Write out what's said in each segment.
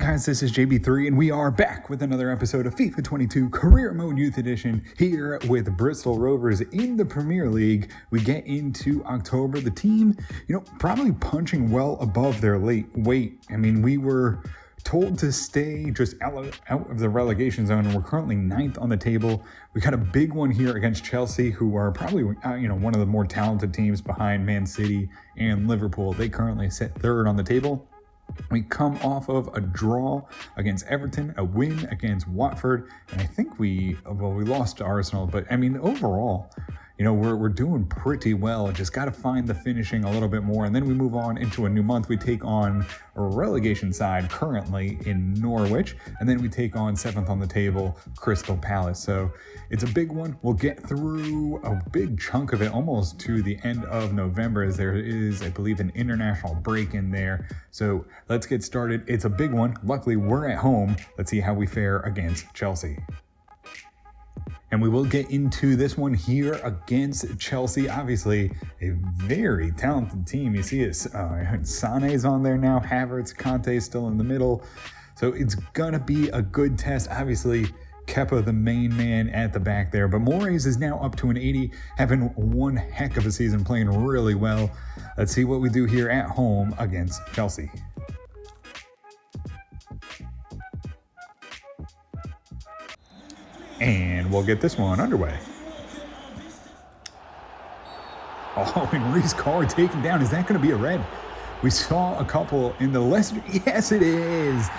guys, this is JB3 and we are back with another episode of FIFA 22 Career Mode Youth Edition here with Bristol Rovers in the Premier League. We get into October. The team, probably punching well above their weight. I mean, we were told to stay just out of the relegation zone, and we're currently 9th on the table. We got a big one here against Chelsea, who are probably one of the more talented teams behind Man City and Liverpool. They currently sit 3rd on the table. We come off of a draw against Everton, a win against Watford, and I think we lost to Arsenal, but I mean, overall, we're doing pretty well. Just got to find the finishing a little bit more, and then we move on into a new month. We take on a relegation side currently in Norwich, and then we take on 7th on the table, Crystal Palace. So it's a big one. We'll get through a big chunk of it almost to the end of November, as there is, I believe, an international break in there. So let's get started. It's a big one. Luckily, we're at home. Let's see how we fare against Chelsea. And we will get into this one here against Chelsea. Obviously, a very talented team. You see it, Sané's on there now. Havertz, Kanté still in the middle. So it's going to be a good test. Obviously, Kepa, the main man at the back there. But Moraes is now up to an 80, having one heck of a season, playing really well. Let's see what we do here at home against Chelsea. And we'll get this one underway. Oh, and Reece Carr taken down. Is that going to be a red? We saw a couple in the Leicester. Yes, it is.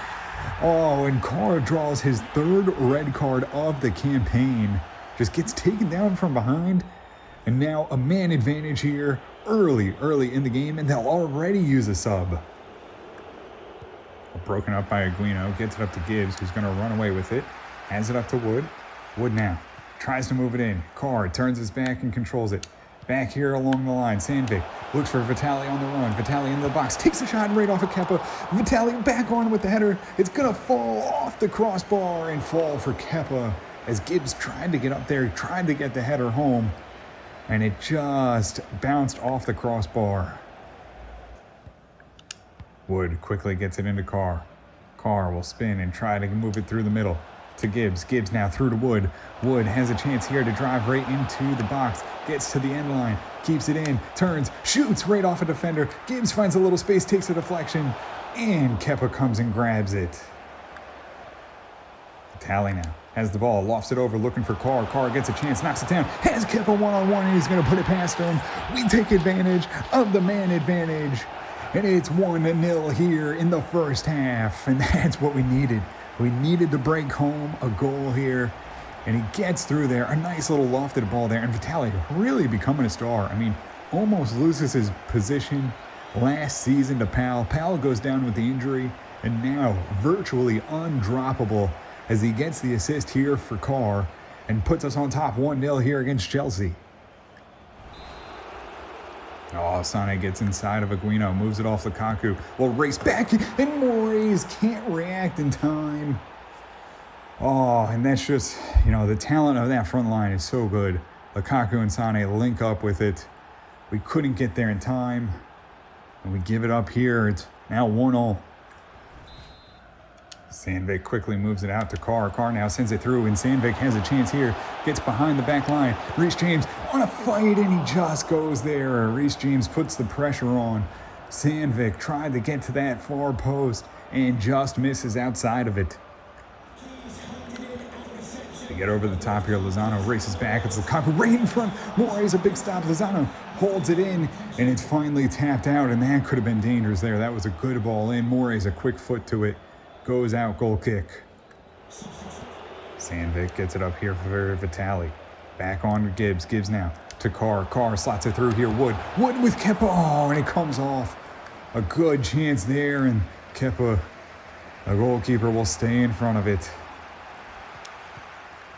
Oh, and Carr draws his 3rd red card of the campaign. Just gets taken down from behind. And now a man advantage here early in the game, and they'll already use a sub. Broken up by Aguino. Gets it up to Gibbs, who's going to run away with it. Hands it up to Wood. Wood now tries to move it in. Carr turns his back and controls it. Back here along the line, Sandvik looks for Vitali on the run. Vitali in the box, takes a shot right off of Kepa. Vitali back on with the header. It's going to fall off the crossbar and fall for Kepa as Gibbs tried to get up there, tried to get the header home, and it just bounced off the crossbar. Wood quickly gets it into Carr. Carr will spin and try to move it through the middle to Gibbs. Gibbs now through to Wood. Wood has a chance here to drive right into the box. Gets to the end line. Keeps it in. Turns. Shoots right off a defender. Gibbs finds a little space. Takes a deflection. And Kepa comes and grabs it. Vitali now has the ball. Lofts it over looking for Carr. Carr gets a chance. Knocks it down. Has Kepa one-on-one, and he's going to put it past him. We take advantage of the man advantage. And it's 1-0 here in the first half. And that's what we needed. We needed to break home a goal here, and he gets through there. A nice little lofted ball there, and Vitali really becoming a star. I mean, almost loses his position last season to Pal. Pal goes down with the injury, and now virtually undroppable as he gets the assist here for Carr and puts us on top 1-0 here against Chelsea. Oh, Sané gets inside of Aguino, moves it off Lukaku. Will race back, and Moraes can't react in time. Oh, and that's just, the talent of that front line is so good. Lukaku and Sané link up with it. We couldn't get there in time, and we give it up here. It's now 1-0. Sandvik quickly moves it out to Carr. Carr now sends it through, and Sandvik has a chance here. Gets behind the back line. Reece James on a fight, and he just goes there. Reece James puts the pressure on. Sandvik tried to get to that far post and just misses outside of it. They get over the top here. Lozano races back. It's Lukaku right in front. Moraes a big stop. Lozano holds it in, and it's finally tapped out, and that could have been dangerous there. That was a good ball in. Moraes a quick foot to it. Goes out, goal kick. Sandvik gets it up here for Vitali. Back on to Gibbs. Gibbs now to Carr. Carr slots it through here. Wood with Kepa. Oh, and it comes off. A good chance there, and Kepa, the goalkeeper, will stay in front of it.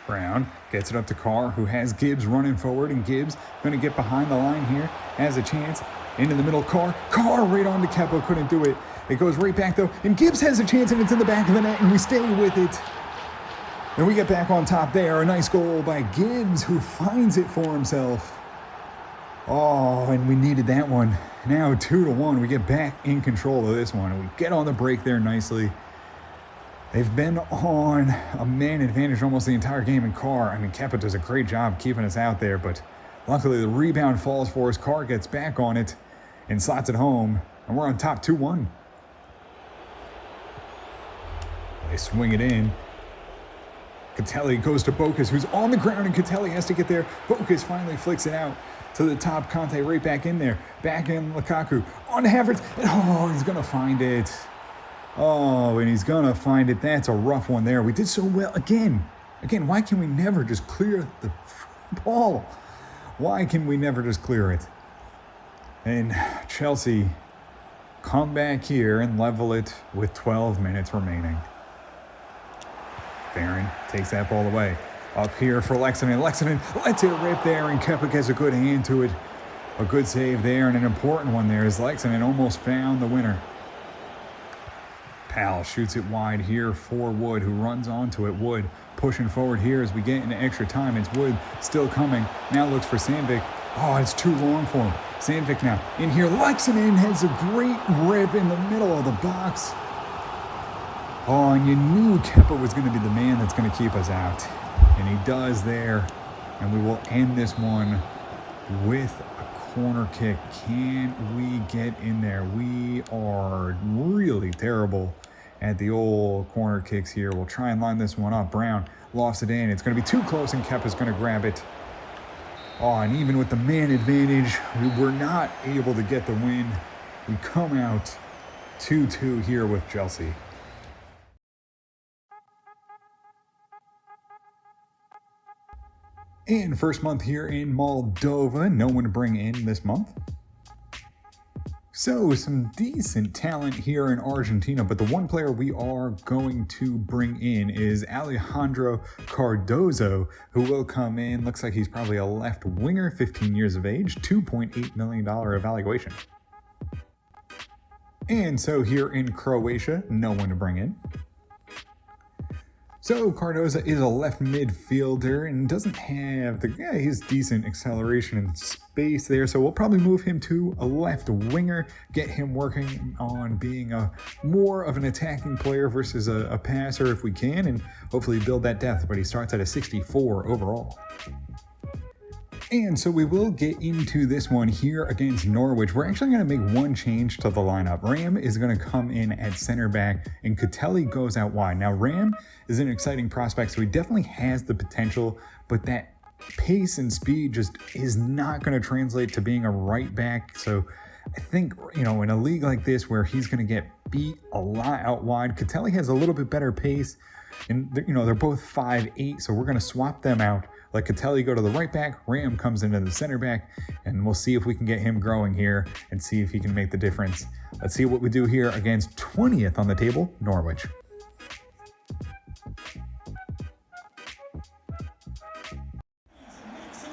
Brown gets it up to Carr, who has Gibbs running forward, and Gibbs going to get behind the line here. Has a chance. Into the middle, Carr right on to Kepa. Couldn't do it. It goes right back, though, and Gibbs has a chance, and it's in the back of the net, and we stay with it. And we get back on top there. A nice goal by Gibbs, who finds it for himself. Oh, and we needed that one. Now 2-1. We get back in control of this one, and we get on the break there nicely. They've been on a man advantage almost the entire game, and Carr, I mean, Kepa does a great job keeping us out there, but luckily the rebound falls for us. Carr gets back on it and slots it home, and we're on top 2-1. They swing it in. Catelli goes to Bokus, who's on the ground, and Catelli has to get there. Bokus finally flicks it out to the top. Conte right back in there. Back in Lukaku. On to Havertz. Oh, he's going to find it. Oh, and he's going to find it. That's a rough one there. We did so well. Again, why can we never just clear the ball? Why can we never just clear it? And Chelsea come back here and level it with 12 minutes remaining. Farron takes that ball away. Up here for Lexington. Lexington lets it rip there, and Kepa gets a good hand to it. A good save there, and an important one there as Lexington almost found the winner. Powell shoots it wide here for Wood, who runs onto it. Wood pushing forward here as we get into extra time. It's Wood still coming. Now looks for Sandvik. Oh, it's too long for him. Sandvik now in here. Lexington has a great rip in the middle of the box. Oh, and you knew Kepa was going to be the man that's going to keep us out. And he does there. And we will end this one with a corner kick. Can we get in there? We are really terrible at the old corner kicks here. We'll try and line this one up. Brown lofts it in. It's going to be too close, and Kepa's going to grab it. Oh, and even with the man advantage, we were not able to get the win. We come out 2-2 here with Chelsea. And first month here in Moldova, no one to bring in this month. So some decent talent here in Argentina, but the one player we are going to bring in is Alejandro Cardozo, who will come in. Looks like he's probably a left winger, 15 years of age, $2.8 million evaluation. And so here in Croatia, no one to bring in. So Cardozo is a left midfielder and doesn't have he's decent acceleration and space there. So we'll probably move him to a left winger, get him working on being a more of an attacking player versus a passer if we can, and hopefully build that depth. But he starts at a 64 overall. And so we will get into this one here against Norwich. We're actually going to make one change to the lineup. Ram is going to come in at center back, and Catelli goes out wide. Now, Ram is an exciting prospect, so he definitely has the potential, but that pace and speed just is not going to translate to being a right back. So I think, in a league like this where he's going to get beat a lot out wide, Catelli has a little bit better pace, and they're both 5'8", so we're going to swap them out. Let Catelli go to the right back, Ram comes into the center back, and we'll see if we can get him growing here and see if he can make the difference. Let's see what we do here against 20th on the table, Norwich.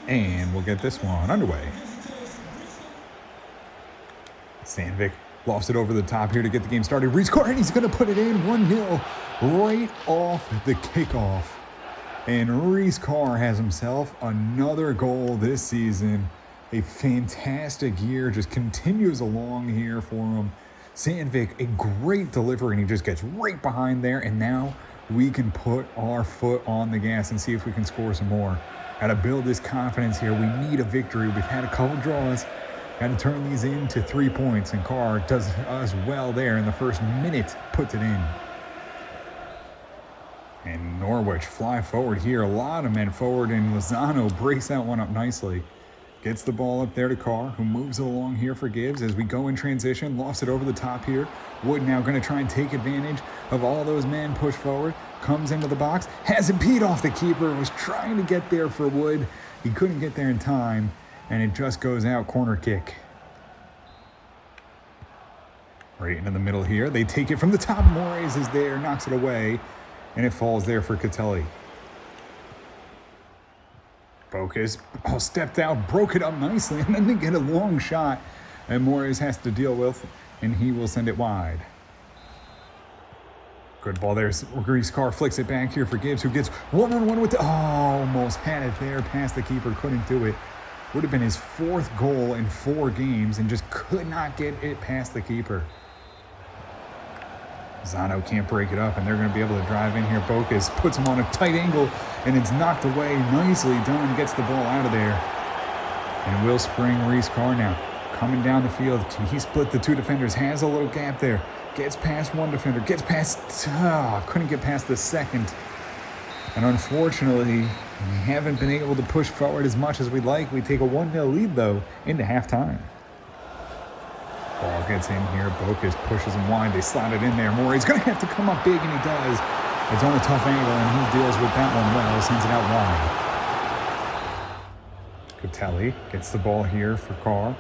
And we'll get this one underway. Sandvik lofts it over the top here to get the game started. Rescore, and he's going to put it in 1-0 right off the kickoff. And Reece Carr has himself another goal this season. A fantastic year, just continues along here for him. Sandvik, a great delivery, and he just gets right behind there. And now we can put our foot on the gas and see if we can score some more. Got to build this confidence here. We need a victory. We've had a couple draws. Got to turn these into 3 points, and Carr does us well there in the first minute, puts it in. And Norwich fly forward here. A lot of men forward, and Lozano breaks that one up nicely. Gets the ball up there to Carr, who moves along here for Gibbs as we go in transition. Lofts it over the top here. Wood now going to try and take advantage of all those men push forward. Comes into the box. Has it beat off the keeper. Was trying to get there for Wood. He couldn't get there in time, and it just goes out. Corner kick. Right into the middle here. They take it from the top. Moraes is there. Knocks it away. And it falls there for Catelli. Bokus stepped out, broke it up nicely, and then they get a long shot that Moraes has to deal with, and he will send it wide. Good ball there. Reece Carr flicks it back here for Gibbs, who gets one-on-one with the... almost had it there past the keeper, couldn't do it. Would have been his 4th goal in 4 games and just could not get it past the keeper. Zano can't break it up, and they're going to be able to drive in here. Bocas puts him on a tight angle, and it's knocked away. Nicely done. Gets the ball out of there. And Will Spring, Reese Carr now coming down the field. He split the two defenders. Has a little gap there. Gets past one defender. Gets past... couldn't get past the second. And unfortunately, we haven't been able to push forward as much as we'd like. We take a 1-0 lead, though, into halftime. Ball gets in here. Bocas pushes him wide. They slide it in there. Morey's going to have to come up big, and he does. It's on a tough angle, and he deals with that one well. Sends it out wide. Catelli gets the ball here for Carr.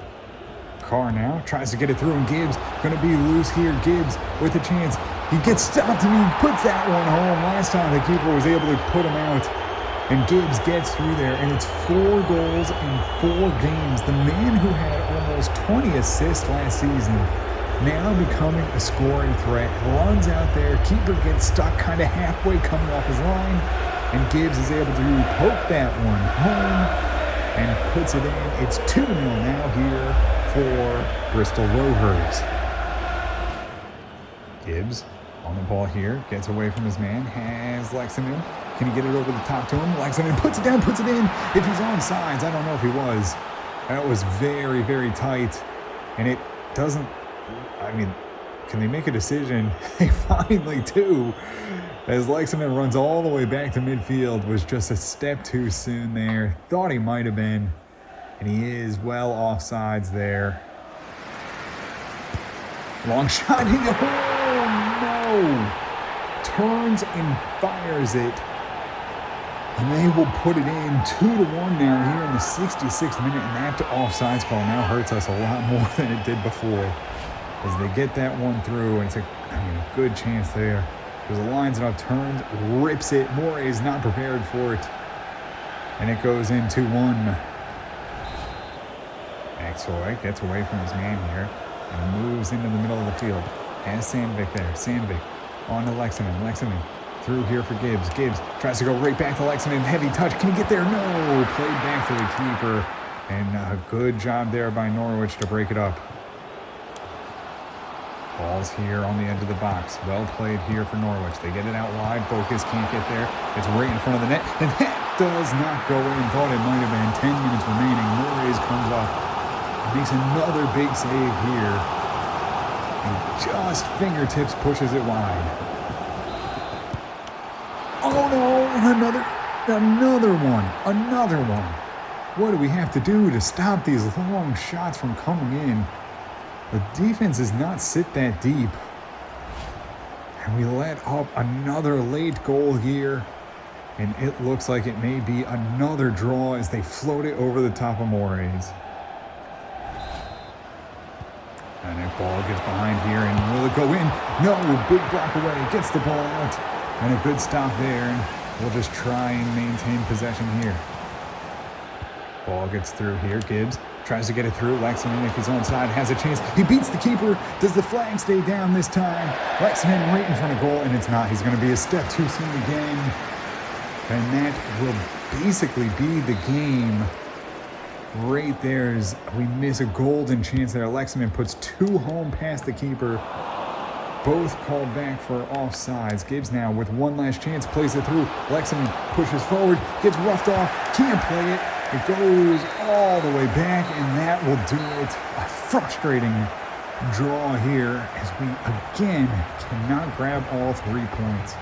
Carr now tries to get it through, and Gibbs going to be loose here. Gibbs with a chance. He gets stopped, and he puts that one home. Last time the keeper was able to put him out. And Gibbs gets through there, and it's 4 goals in 4 games. The man who had almost 20 assists last season, now becoming a scoring threat, runs out there. Keeper gets stuck kind of halfway coming off his line, and Gibbs is able to poke that one home and puts it in. It's 2-0 now here for Bristol Rovers. Gibbs on the ball here, gets away from his man, has Lexington. Can he get it over the top to him? Lexington puts it down, puts it in. If he's on sides, I don't know if he was. That was very, very tight. And it doesn't, can they make a decision? They finally do. As Lexington runs all the way back to midfield, was just a step too soon there. Thought he might have been. And he is well off sides there. Long shot. Oh, no. Turns and fires it. And they will put it in 2-1 now here in the 66th minute. And that offsides call now hurts us a lot more than it did before. As they get that one through, and it's a good chance there. Because the lines it up, turns, rips it. Morey is not prepared for it. And it goes in 2-1. Maxoy gets away from his man here and moves into the middle of the field. Has Sandvik there. Sandvik on to Lexington. Lexington through here for Gibbs. Gibbs tries to go right back to Lexington. Heavy touch. Can he get there? No. Played back to the keeper. And a good job there by Norwich to break it up. Ball's here on the edge of the box. Well played here for Norwich. They get it out wide. Bocas can't get there. It's right in front of the net. And that does not go in. Thought it might have been 10 minutes remaining. Morris comes up. Makes another big save here. And just fingertips pushes it wide. Oh no, and another one. What do we have to do to stop these long shots from coming in? The defense does not sit that deep. And we let up another late goal here. And it looks like it may be another draw as they float it over the top of Morris. And that ball gets behind here, and will it go in? No, big block away, gets the ball out. And a good stop there, and we'll just try and maintain possession here. Ball gets through here, Gibbs tries to get it through. Lexington, if he's onside, has a chance. He beats the keeper. Does the flag stay down this time? Lexington right in front of goal, and it's not. He's going to be a step too soon again. And that will basically be the game. Right there is, we miss a golden chance there. Lexington puts 2 home past the keeper. Both called back for offsides. Gibbs now with one last chance, plays it through. Lexington pushes forward, gets roughed off, can't play it. It goes all the way back, and that will do it. A frustrating draw here as we again cannot grab all 3 points.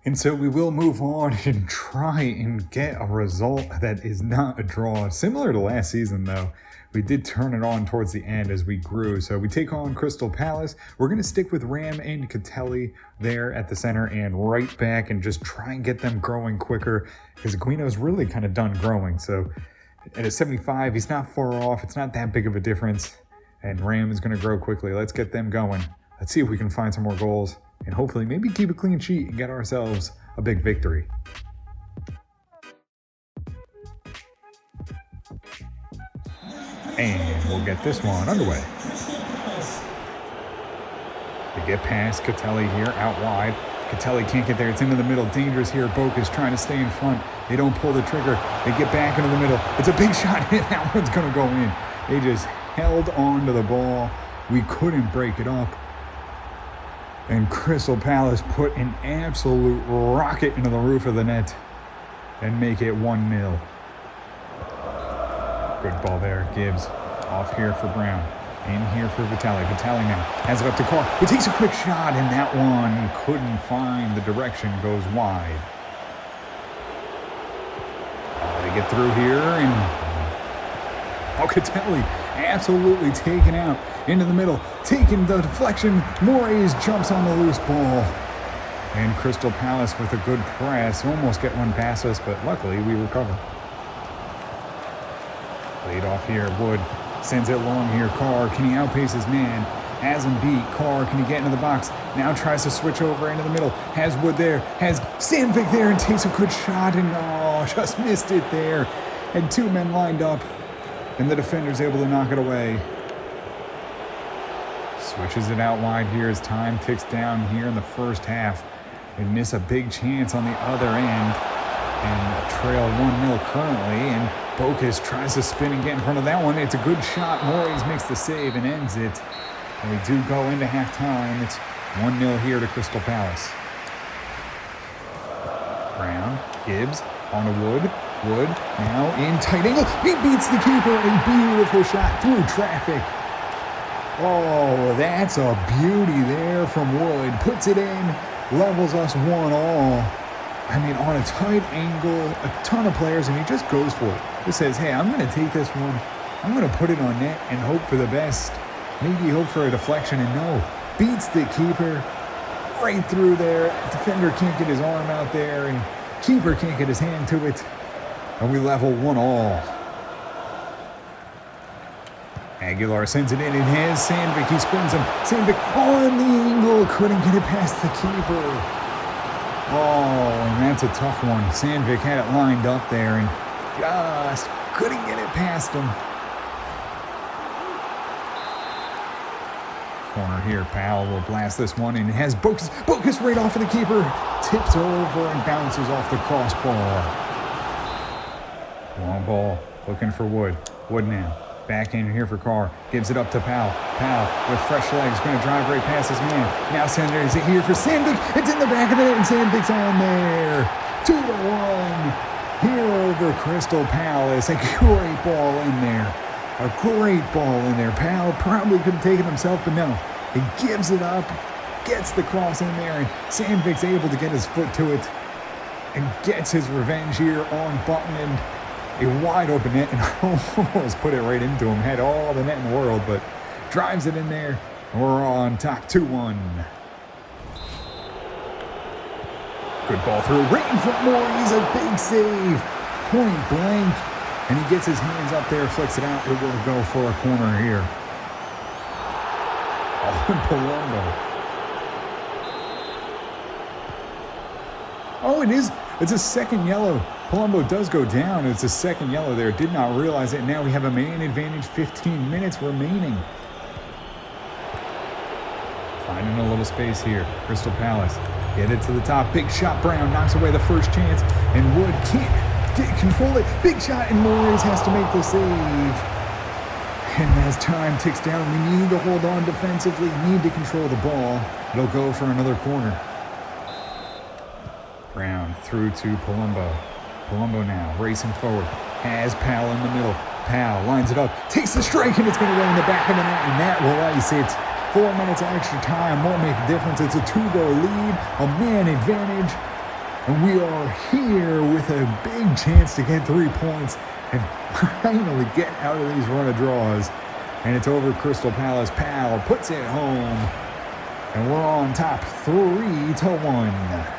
And so we will move on and try and get a result that is not a draw. Similar to last season, though, we did turn it on towards the end as we grew. So we take on Crystal Palace. We're going to stick with Ram and Catelli there at the center and right back and just try and get them growing quicker because Guino's really kind of done growing. So at a 75, he's not far off. It's not that big of a difference. And Ram is going to grow quickly. Let's get them going. Let's see if we can find some more goals. And hopefully maybe keep a clean sheet and get ourselves a big victory. And we'll get this one underway. They get past Catelli here, out wide. Catelli can't get there. It's into the middle. Dangerous here. Bocas trying to stay in front. They don't pull the trigger. They get back into the middle. It's a big shot. That one's going to go in. They just held on to the ball. We couldn't break it up. And Crystal Palace put an absolute rocket into the roof of the net and make it 1-0. Good ball there. Gibbs off here for Brown. In here for Vitali. Vitali now has it up to Carr, who takes a quick shot, and that one couldn't find the direction, goes wide. They get through here, and Locatelli absolutely taken out into the middle, taking the deflection. Moraes jumps on the loose ball, and Crystal Palace with a good press almost get one past us, but luckily we recover. Laid off here. Wood sends it long here. Carr, can he outpace his man? Has him beat. Carr, can he get into the box? Now tries to switch over into the middle. Has Wood there. Has Sandvik there and takes a good shot, and just missed it there. Had two men lined up, and the defender's able to knock it away. Switches it out wide here as time ticks down here in the first half. They miss a big chance on the other end, and trail 1-0 currently, and Bokus tries to spin and get in front of that one. It's a good shot. Moraes makes the save and ends it. And we do go into halftime. It's 1-0 here to Crystal Palace. Brown, Gibbs, on to Wood. Wood now in tight angle. He beats the keeper. A beautiful shot through traffic. Oh, that's a beauty there from Wood. Puts it in, levels us 1-1. I mean, on a tight angle, a ton of players, and he just goes for it. Just says, hey, I'm going to take this one. I'm going to put it on net and hope for the best. Maybe hope for a deflection, and no. Beats the keeper right through there. Defender can't get his arm out there, and keeper can't get his hand to it. And we level 1-1. Aguilar sends it in, and has Sandvik. He spins him. Sandvik on the angle. Couldn't get it past the keeper. Oh, and that's a tough one. Sandvik had it lined up there and just couldn't get it past him. Corner here. Powell will blast this one, and it has Bokus. Bokus right off of the keeper. Tips over and bounces off the crossbar. Long ball. Looking for Wood. Wood now. Back in here for Carr. Gives it up to Powell. Powell with fresh legs. Going to drive right past his man. Now Sanders is here for Sandvik. It's in the back of the net, and Sandvik's on there. 2-1 here over Crystal Palace. A great ball in there. A great ball in there. Powell probably could have taken it himself, but no. He gives it up. Gets the cross in there, and Sandvik's able to get his foot to it and gets his revenge here on Button. And a wide open net, and almost put it right into him. Had all the net in the world, but drives it in there. And we're on top 2-1. Good ball through. Right in front more. He's a big save. Point blank. And he gets his hands up there, flicks it out. It will go for a corner here. Oh, Palumbo. Oh, it is. It's a second yellow. Palumbo does go down. It's a second yellow there. Did not realize it. Now we have a man advantage. 15 minutes remaining. Finding a little space here. Crystal Palace. Get it to the top. Big shot. Brown knocks away the first chance. And Wood can't control it. Big shot. And Moraes has to make the save. And as time ticks down, we need to hold on defensively. Need to control the ball. It'll go for another corner. Brown through to Palumbo. Palumbo now racing forward. Has Powell in the middle. Powell lines it up. Takes the strike, and it's going to go in the back of the net. And that will ice it. 4 minutes of extra time won't make a difference. It's a 2-goal lead. A man advantage. And we are here with a big chance to get 3 points and finally get out of these run of draws. And it's over Crystal Palace. Powell puts it home. And we're on top 3-1.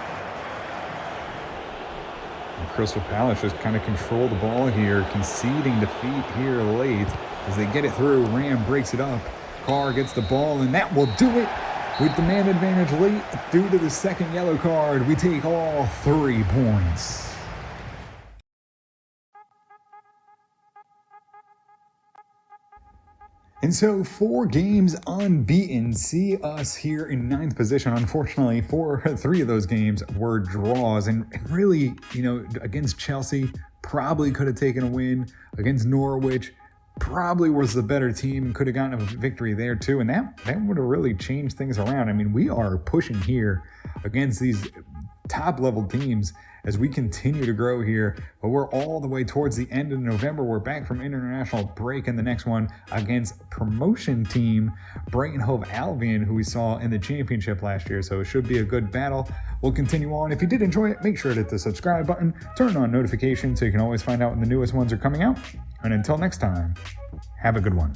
Crystal Palace just kind of control the ball here, conceding defeat here late as they get it through. Ram breaks it up. Carr gets the ball, and that will do it. With the man advantage late due to the second yellow card, we take all 3 points. And so 4 games unbeaten see us here in 9th position. Unfortunately, 3 of those games were draws. And really, against Chelsea, probably could have taken a win. Against Norwich, probably was the better team, could have gotten a victory there too, and that would have really changed things around. I mean, we are pushing here against these top level teams as we continue to grow here, but we're all the way towards the end of November. We're back from international break in the next one against promotion team Brighton Hove Albion, who we saw in the championship last year, so it should be a good battle. We'll continue on. If you did enjoy it, make sure to hit the subscribe button, turn on notifications so you can always find out when the newest ones are coming out, and until next time, have a good one.